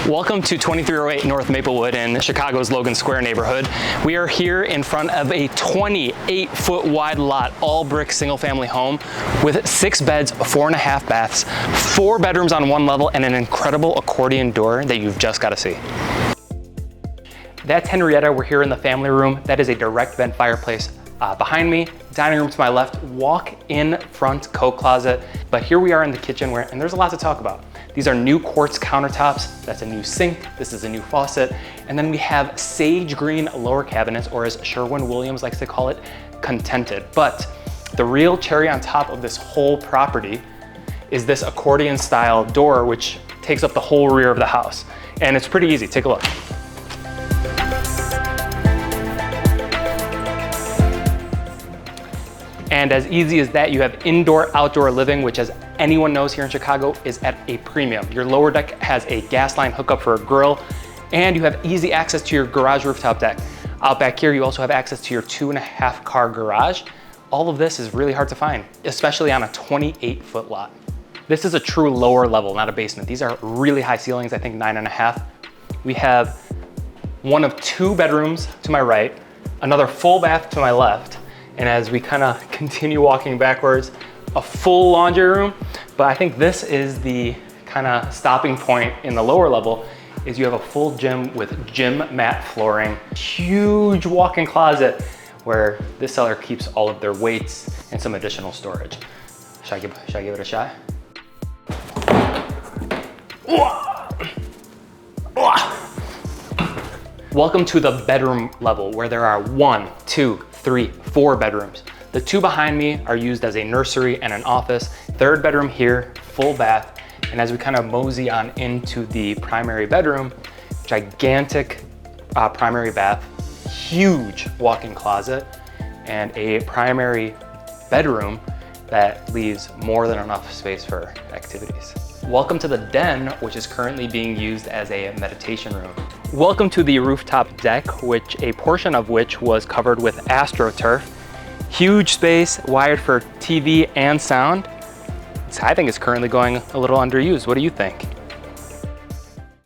Welcome to 2308 North Maplewood in Chicago's Logan Square neighborhood. We are here in front of a 28-foot wide lot, all brick single family home with 6 beds, 4.5 baths, 4 bedrooms on one level, and an incredible accordion door that you've just got to see. That's Henrietta. We're here in the family room. That is a direct vent fireplace behind me. Dining room to my left, walk-in front coat closet. But here we are in the kitchen and there's a lot to talk about. These are new quartz countertops. That's a new sink. This is a new faucet. And then we have sage green lower cabinets, or as Sherwin Williams likes to call it, contented. But the real cherry on top of this whole property is this accordion style door, which takes up the whole rear of the house. And it's pretty easy. Take a look. And as easy as that, you have indoor-outdoor living, which, as anyone knows here in Chicago, is at a premium. Your lower deck has a gas line hookup for a grill, and you have easy access to your garage rooftop deck. Out back here, you also have access to your 2.5 car garage. All of this is really hard to find, especially on a 28-foot lot. This is a true lower level, not a basement. These are really high ceilings, I think 9.5. We have one of 2 bedrooms to my right, another full bath to my left, and as we kind of continue walking backwards, a full laundry room. But I think this is the kind of stopping point in the lower level, is you have a full gym with gym mat flooring, huge walk-in closet where this seller keeps all of their weights and some additional storage. Should I give it a shot? Welcome to the bedroom level, where there are 1, 2, 3, 4 bedrooms. The 2 behind me are used as a nursery and an office. 3rd bedroom here, full bath. And as we kind of mosey on into the primary bedroom, gigantic primary bath, huge walk-in closet, and a primary bedroom that leaves more than enough space for activities. Welcome to the den, which is currently being used as a meditation room. Welcome to the rooftop deck, which a portion of which was covered with Astroturf. Huge space, wired for TV and sound. I think it's currently going a little underused. What do you think?